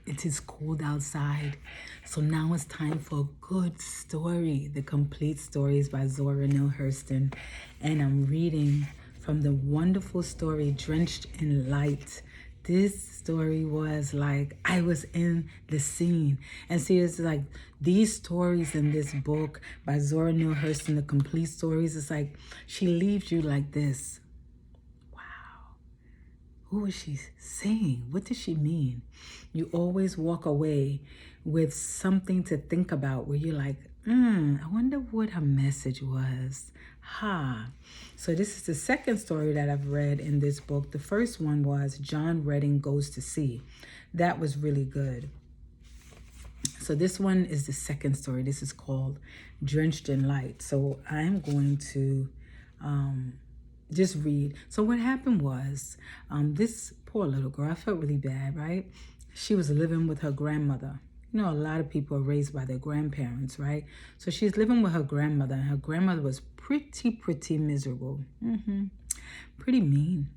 It is cold outside. So now it's time for a good story. The Complete Stories by Zora Neale Hurston. And I'm reading from the wonderful story Drenched in Light. This story was like I was in the scene. And see, it's like these stories in this book by Zora Neale Hurston, The Complete Stories, it's like she leaves you like this. Who is she saying? What does she mean? You always walk away with something to think about where you're like, I wonder what her message was. So this is the second story that I've read in this book. The first one was John Redding Goes to Sea. That was really good. So this one is the second story. This is called Drenched in Light. So I'm going to just read. So what happened was, this poor little girl, I felt really bad, right? She was living with her grandmother. You know, a lot of people are raised by their grandparents, right? So she's living with her grandmother, and her grandmother was pretty miserable. Pretty mean.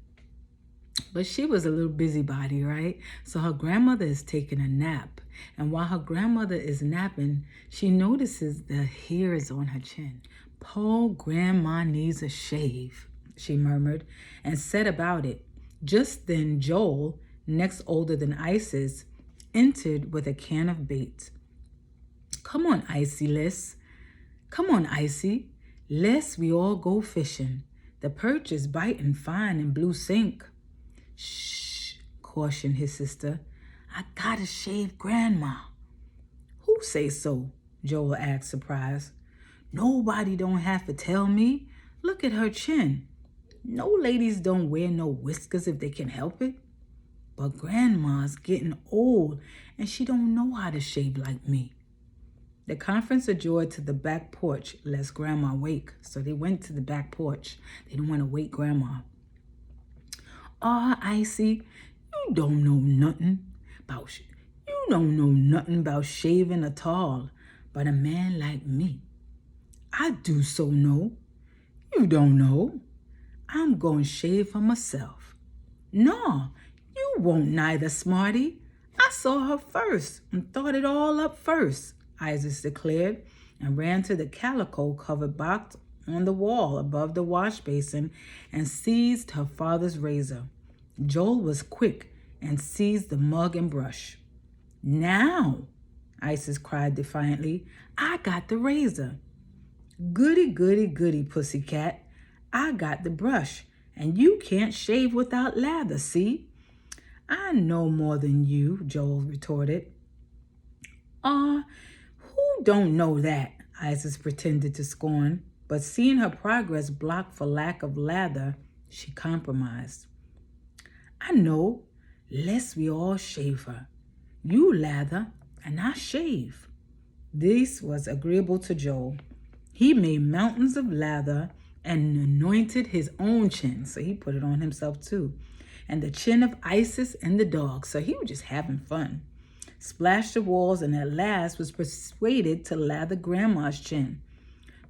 But she was a little busybody, right? So her grandmother is taking a nap. And while her grandmother is napping, she notices the hairs on her chin. "Poor grandma needs a shave," she murmured, and set about it. Just then Joel, next older than Isis, entered with a can of bait. "Come on, Icy, let's. Come on, Icy. Let's we all go fishing. The perch is biting fine in Blue Sink." "Shh," cautioned his sister. "I gotta shave grandma." "Who say so?" Joel asked, surprised. "Nobody don't have to tell me. Look at her chin. No ladies don't wear no whiskers if they can help it. But grandma's getting old and she don't know how to shave like me." The conference adjourned to the back porch lest grandma wake. So they went to the back porch. They didn't want to wake grandma. Icy, you don't know nothing about shaving at all. But a man like me, I do so know. You don't know. I'm going to shave for myself." "No, you won't neither, smarty. I saw her first and thought it all up first," Isis declared, and ran to the calico-covered box on the wall above the wash basin and seized her father's razor. Joel was quick and seized the mug and brush. "Now," Isis cried defiantly, "I got the razor." "Goody, goody, goody, pussycat. I got the brush, and you can't shave without lather, see?" "I know more than you," Joel retorted. Who don't know that?" Isis pretended to scorn, but seeing her progress blocked for lack of lather, she compromised. "I know. Lest we all shave her. You lather, and I shave." This was agreeable to Joel. He made mountains of lather and anointed his own chin, so he put it on himself too, and the chin of Isis and the dog, so he was just having fun. Splashed the walls, and at last was persuaded to lather grandma's chin.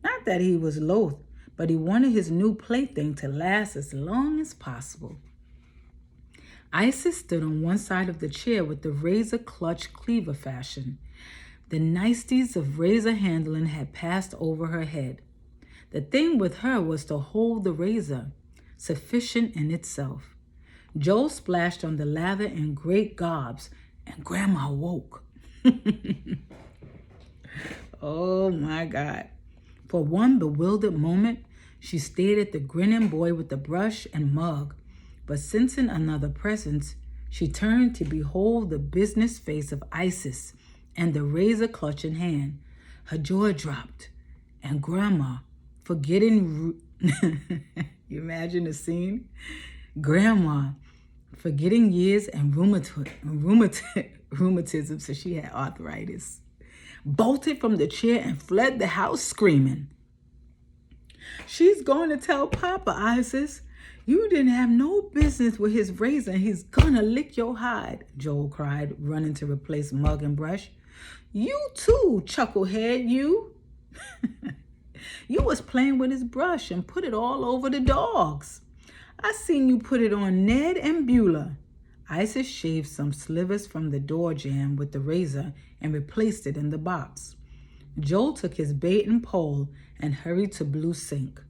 Not that he was loath, but he wanted his new plaything to last as long as possible. Isis stood on one side of the chair with the razor clutch cleaver fashion. The niceties of razor handling had passed over her head. The thing with her was to hold the razor, sufficient in itself. Joel splashed on the lather in great gobs, and grandma woke. Oh my God. For one bewildered moment, she stared at the grinning boy with the brush and mug, but sensing another presence, she turned to behold the business face of Isis and the razor clutch in hand. Her jaw dropped, and grandma, forgetting you imagine the scene? Grandma, forgetting years and rheumatism, so she had arthritis, bolted from the chair and fled the house screaming. "She's going to tell Papa, Isis. You didn't have no business with his razor, and he's gonna lick your hide," Joel cried, running to replace mug and brush. "You too, chucklehead, you." "You was playing with his brush and put it all over the dogs. I seen you put it on Ned and Beulah. Isis shaved some slivers from the door jamb with the razor and replaced it in the box. Joel took his bait and pole and hurried to Blue Sink.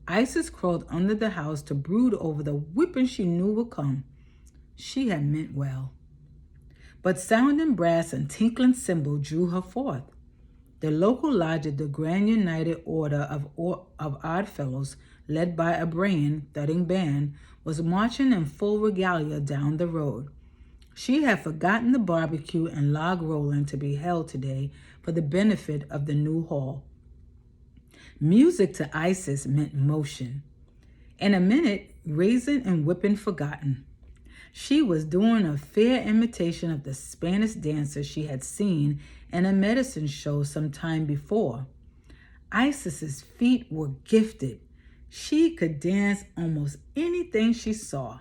Isis crawled under the house to brood over the whipping she knew would come. She had meant well. But sounding brass and tinkling cymbal drew her forth. The local lodge of the Grand United Order of Odd Fellows, led by a braying, thudding band, was marching in full regalia down the road. She had forgotten the barbecue and log rolling to be held today for the benefit of the new hall. Music to Isis meant motion. In a minute, raising and whipping forgotten. She was doing a fair imitation of the Spanish dancer she had seen in a medicine show some time before. Isis's feet were gifted. She could dance almost anything she saw.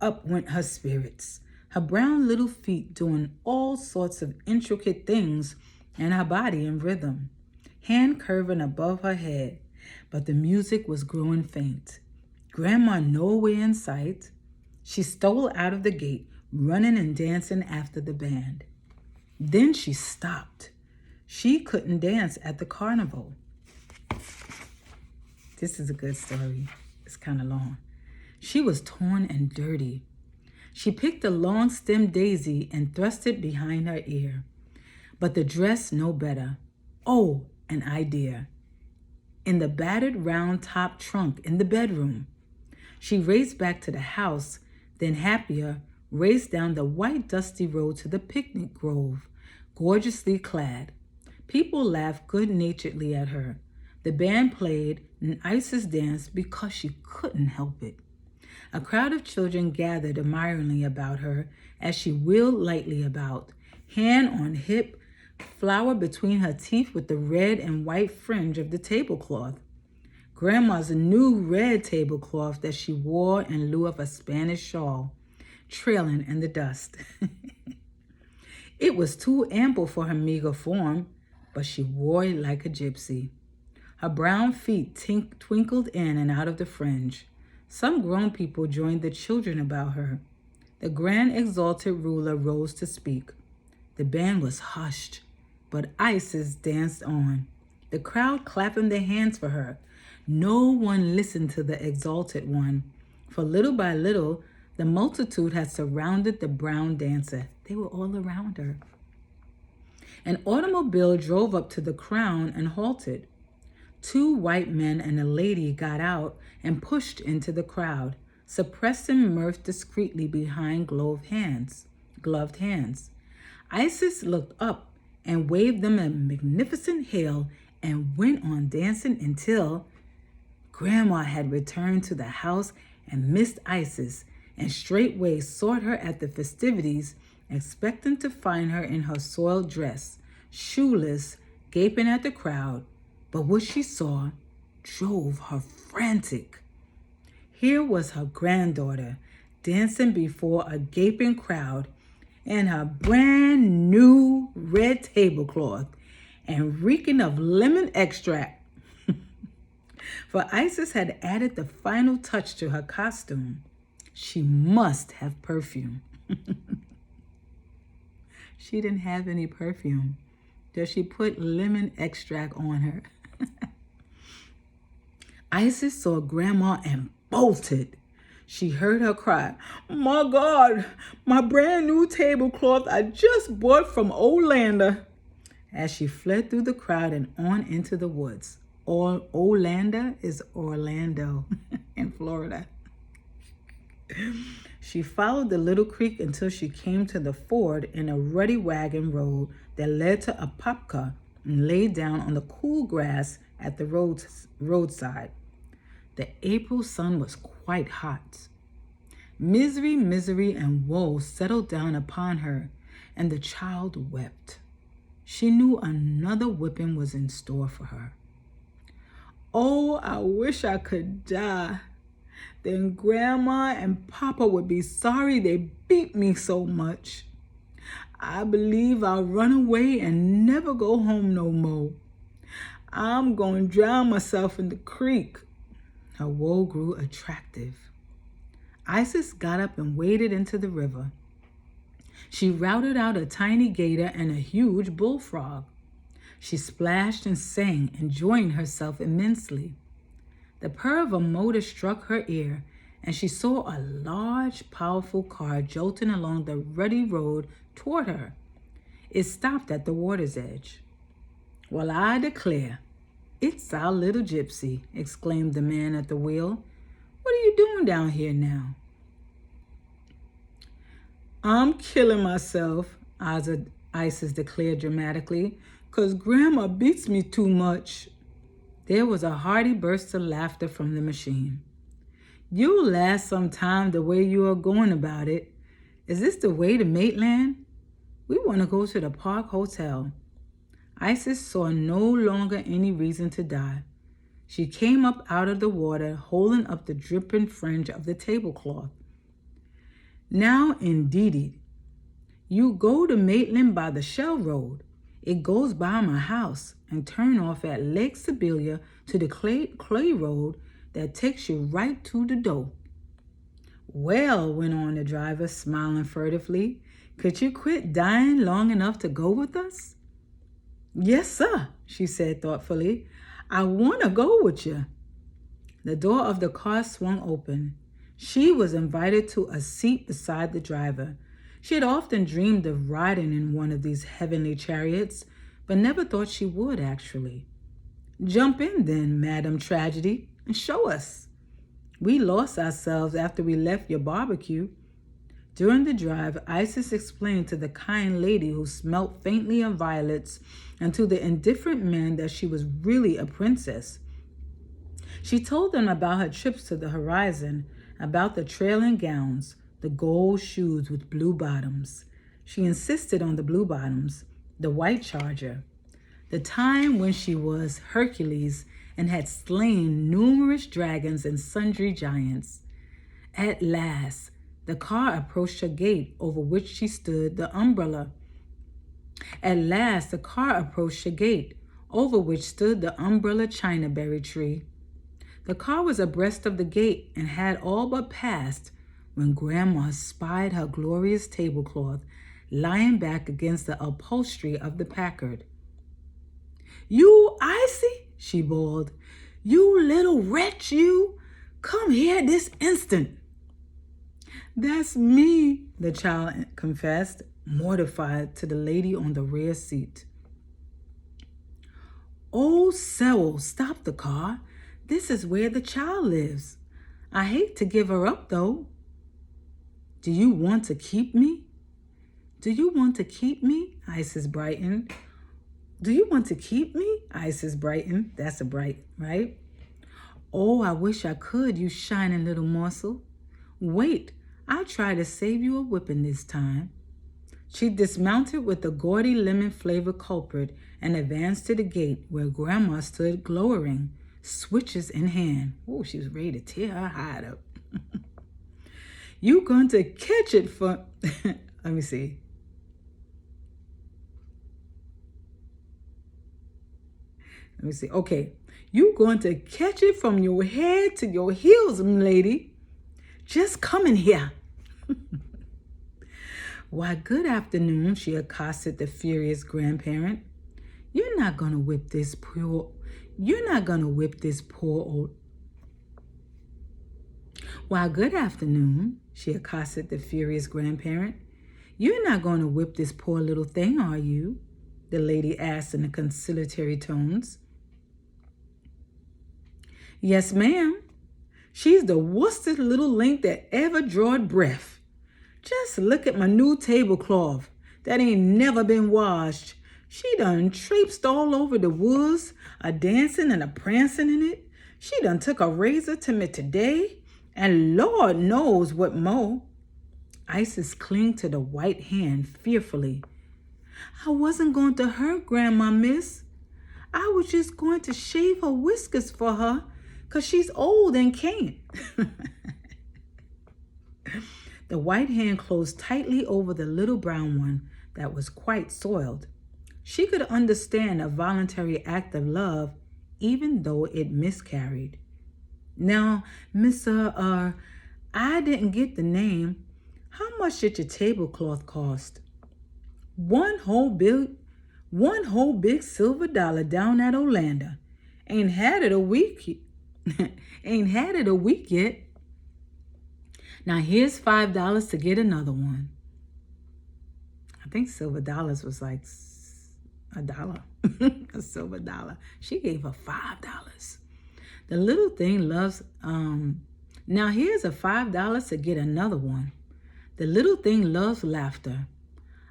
Up went her spirits, her brown little feet doing all sorts of intricate things and her body in rhythm, hand curving above her head. But the music was growing faint. Grandma nowhere in sight. She stole out of the gate, running and dancing after the band. Then she stopped. She couldn't dance at the carnival. This is a good story. It's kind of long. She was torn and dirty. She picked a long-stemmed daisy and thrust it behind her ear. But the dress no better. Oh, an idea. In the battered round-top trunk in the bedroom. She raced back to the house, then happier, raced down the white dusty road to the picnic grove, gorgeously clad. People laughed good-naturedly at her. The band played and Isis danced because she couldn't help it. A crowd of children gathered admiringly about her as she wheeled lightly about, hand on hip, flower between her teeth with the red and white fringe of the tablecloth. Grandma's new red tablecloth that she wore in lieu of a Spanish shawl, trailing in the dust. It was too ample for her meager form, but she wore it like a gypsy. Her brown feet twinkled in and out of the fringe. Some grown people joined the children about her. The grand exalted ruler rose to speak. The band was hushed, but Isis danced on, the crowd clapping their hands for her. No one listened to the exalted one, for little by little, the multitude had surrounded the brown dancer. They were all around her. An automobile drove up to the crown and halted. 2 white men and a lady got out and pushed into the crowd, suppressing mirth discreetly behind gloved hands. Isis looked up and waved them a magnificent hail and went on dancing until Grandma had returned to the house and missed Isis, and straightway sought her at the festivities, expecting to find her in her soiled dress, shoeless, gaping at the crowd. But what she saw drove her frantic. Here was her granddaughter dancing before a gaping crowd in her brand new red tablecloth and reeking of lemon extract. For Isis had added the final touch to her costume. She must have perfume. She didn't have any perfume, so she put lemon extract on her. Isis saw Grandma and bolted. She heard her cry, "My God, my brand new tablecloth I just bought from Olander," as she fled through the crowd and on into the woods. Olander is Orlando in Florida. She followed the little creek until she came to the ford in a ruddy wagon road that led to Apopka and lay down on the cool grass at the roadside. The April sun was quite hot. Misery, and woe settled down upon her, and the child wept. She knew another whipping was in store for her. "Oh, I wish I could die. Then Grandma and Papa would be sorry they beat me so much. I believe I'll run away and never go home no more. I'm going to drown myself in the creek." Her woe grew attractive. Isis got up and waded into the river. She routed out a tiny gator and a huge bullfrog. She splashed and sang, enjoying herself immensely. The purr of a motor struck her ear, and she saw a large, powerful car jolting along the rutty road toward her. It stopped at the water's edge. "Well, I declare, it's our little gypsy," exclaimed the man at the wheel. "What are you doing down here now?" "I'm killing myself," Isis declared dramatically, "'cause Grandma beats me too much." There was a hearty burst of laughter from the machine. "You'll last some time the way you are going about it. Is this the way to Maitland? We want to go to the Park Hotel." Isis saw no longer any reason to die. She came up out of the water, holding up the dripping fringe of the tablecloth. "Now, indeedy, you go to Maitland by the Shell Road. It goes by my house and turn off at Lake Sibylla to the clay road that takes you right to the door." "Well," went on the driver, smiling furtively, "could you quit dying long enough to go with us?" "Yes, sir," she said thoughtfully. "I want to go with you." The door of the car swung open. She was invited to a seat beside the driver. She had often dreamed of riding in one of these heavenly chariots, but never thought she would actually. "Jump in then, Madam Tragedy, and show us. We lost ourselves after we left your barbecue." During the drive, Isis explained to the kind lady who smelt faintly of violets and to the indifferent man that she was really a princess. She told them about her trips to the horizon, about the trailing gowns, the gold shoes with blue bottoms. She insisted on the blue bottoms, the white charger, the time when she was Hercules and had slain numerous dragons and sundry giants. At last, the car approached a gate over which she stood the umbrella. Chinaberry tree. The car was abreast of the gate and had all but passed when Grandma spied her glorious tablecloth lying back against the upholstery of the Packard. "You, Icy," she bawled. "You little wretch, you! Come here this instant." "That's me," the child confessed, mortified, to the lady on the rear seat. "Oh, Cyril, stop the car. This is where the child lives. I hate to give her up, though." "Do you want to keep me?" "Do you want to keep me?" Isis brightened. "Do you want to keep me?" Isis brightened. That's a bright, right? "Oh, I wish I could, you shining little morsel. Wait, I'll try to save you a whipping this time." She dismounted with the gaudy lemon-flavored culprit and advanced to the gate where Grandma stood glowering, switches in hand. Oh, she was ready to tear her hide up. "You going to catch it for..." Let me see. Okay. "You going to catch it from your head to your heels, lady. Just come in here." "Why, good afternoon," she accosted the furious grandparent. You're not going to whip this poor old..." "Why, good afternoon," she accosted the furious grandparent. "You're not going to whip this poor little thing, are you?" the lady asked in conciliatory tones. "Yes, ma'am. She's the worstest little link that ever drawed breath. Just look at my new tablecloth that ain't never been washed. She done traipsed all over the woods, a-dancing and a-prancing in it. She done took a razor to me today, and Lord knows what more." Isis clinged to the white hand fearfully. "I wasn't going to hurt Grandma, miss. I was just going to shave her whiskers for her, 'cause she's old and can't." The white hand closed tightly over the little brown one that was quite soiled. She could understand a voluntary act of love, even though it miscarried. "Now, Miss, I didn't get the name. How much did your tablecloth cost? One whole big silver dollar down at Orlando. Ain't had it a week. Ain't had it a week yet. Now here's $5 to get another one. I think silver dollars was like a dollar. A silver dollar. She gave her $5. The little thing loves, now here's a $5 to get another one. The little thing loves laughter.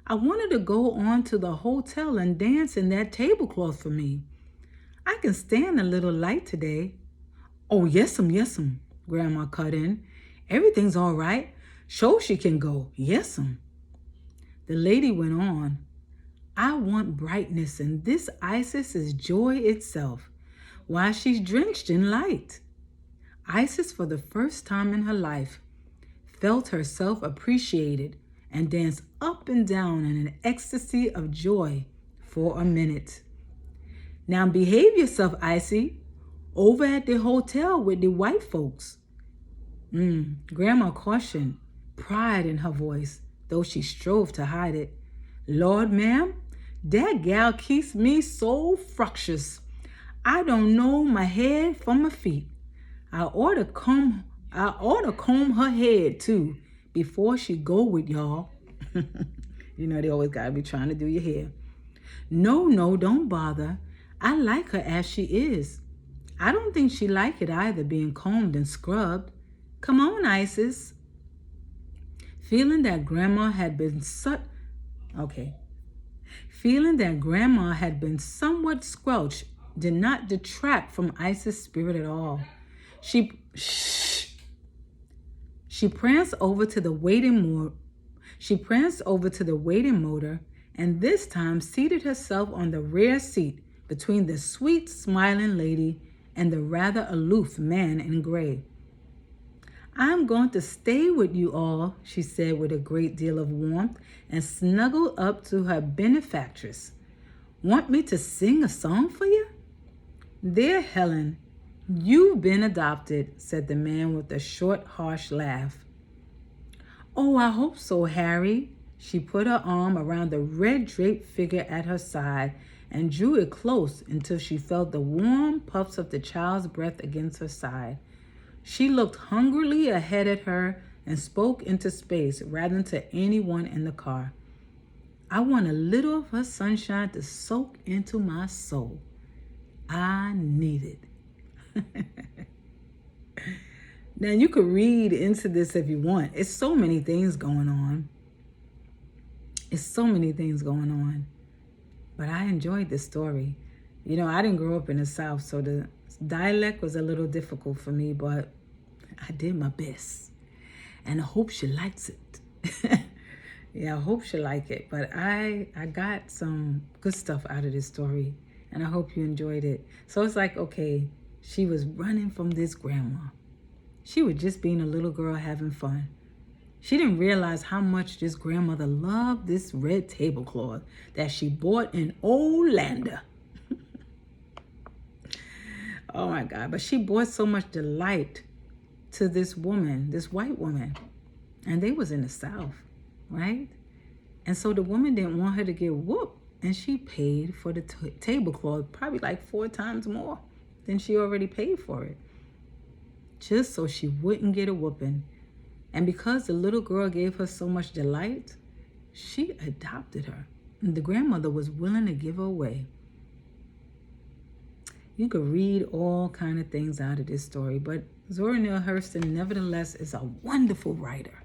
I wanted to go on to the hotel and dance in that tablecloth for me. I can stand a little light today. Oh, yes'm, Grandma cut in. Everything's all right. Show she can go. Yes'm. The lady went on. I want brightness, and this Isis is joy itself. Why, she's drenched in light. Isis, for the first time in her life, felt herself appreciated and danced up and down in an ecstasy of joy for a minute. Now behave yourself, Icy, over at the hotel with the white folks. Grandma cautioned, pride in her voice, though she strove to hide it. Lord, ma'am, that gal keeps me so fructious. I don't know my head from my feet. I ought to comb her head too before she go with y'all. You know they always gotta be trying to do your hair. No, don't bother. I like her as she is. I don't think she like it either, being combed and scrubbed. Come on, Isis. Feeling that Grandma had been somewhat squelched did not detract from Isis' spirit at all. She pranced over to the waiting motor and this time seated herself on the rear seat between the sweet smiling lady and the rather aloof man in gray. I'm going to stay with you all, she said with a great deal of warmth and snuggled up to her benefactress. Want me to sing a song for you? Dear Helen, you've been adopted, said the man with a short, harsh laugh. Oh, I hope so, Harry. She put her arm around the red-draped figure at her side and drew it close until she felt the warm puffs of the child's breath against her side. She looked hungrily ahead at her and spoke into space rather than to anyone in the car. I want a little of her sunshine to soak into my soul. I need it. Now, you could read into this if you want. It's so many things going on. But I enjoyed this story. You know, I didn't grow up in the South, so the dialect was a little difficult for me, but I did my best. And I hope she likes it. Yeah, I hope she like it. But I got some good stuff out of this story, and I hope you enjoyed it. So it's like, okay, she was running from this grandma. She was just being a little girl having fun. She didn't realize how much this grandmother loved this red tablecloth that she bought in Orlando. Oh my God, but she brought so much delight to this woman, this white woman. And they was in the South, right? And so the woman didn't want her to get whooped. And she paid for the tablecloth probably like 4 times more than she already paid for it. Just so she wouldn't get a whooping. And because the little girl gave her so much delight, she adopted her. And the grandmother was willing to give her away. You could read all kind of things out of this story, but Zora Neale Hurston, nevertheless, is a wonderful writer.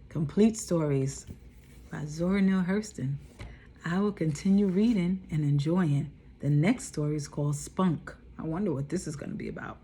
Complete Stories by Zora Neale Hurston. I will continue reading and enjoying. The next story is called Spunk. I wonder what this is going to be about.